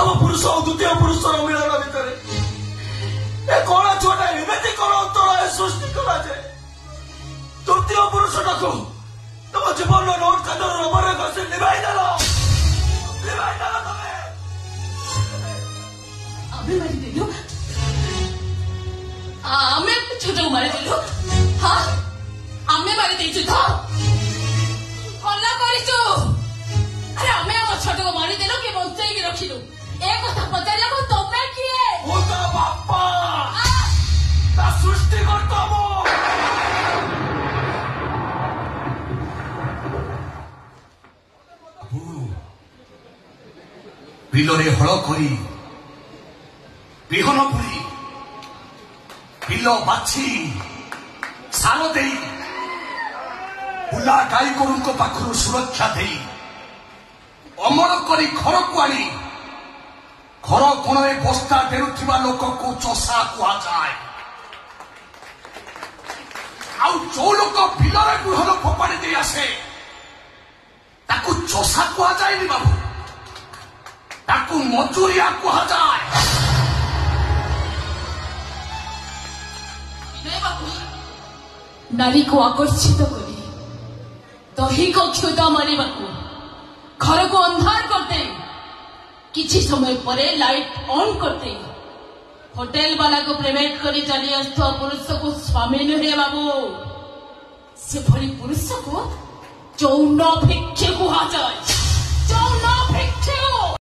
प्रथम पुरुष और द्वितीय पुरुष मिलन भितर कला छुआ एमती कौन अंतर सृष्टि कला तृतीय पुरुष टाक तुम जीवन नोट कादर रबर घसी निभाईदेल तमें आमे छोट मारिदेलु हाँ आमे मारी देचु तो कला करिचु अरे आमे हम छोट को मारिदेलु कि बंचाई के रखिलु ए कथा पचारिया को तमे किए ओ तो बापा ता सृष्टि करता मो बिलरे हल करी बिहन पुरी बिल बाछी सार दे बुला गाई गोरु पाखर सुरक्षा दे अमल करी घर को आनी घर कोण बस्ता डेरुवा लोक को चषा कहुए आउ जो लोक बिलरे बिहन फोपाड़ी दे आसे ताकू चषा कहुए बाबू ताकू मजूरिया कहुए नारी को आकर्षित करी दैहिक क्षुदा मारिबा घर को अंधार करते किछि समय परे लाइट ऑन करते होटल वाला को प्राइवेट करी चली आसुवा पुरुष को स्वामी नुहे बाबू से भली पुरुष को चौन भिक्षु कहुए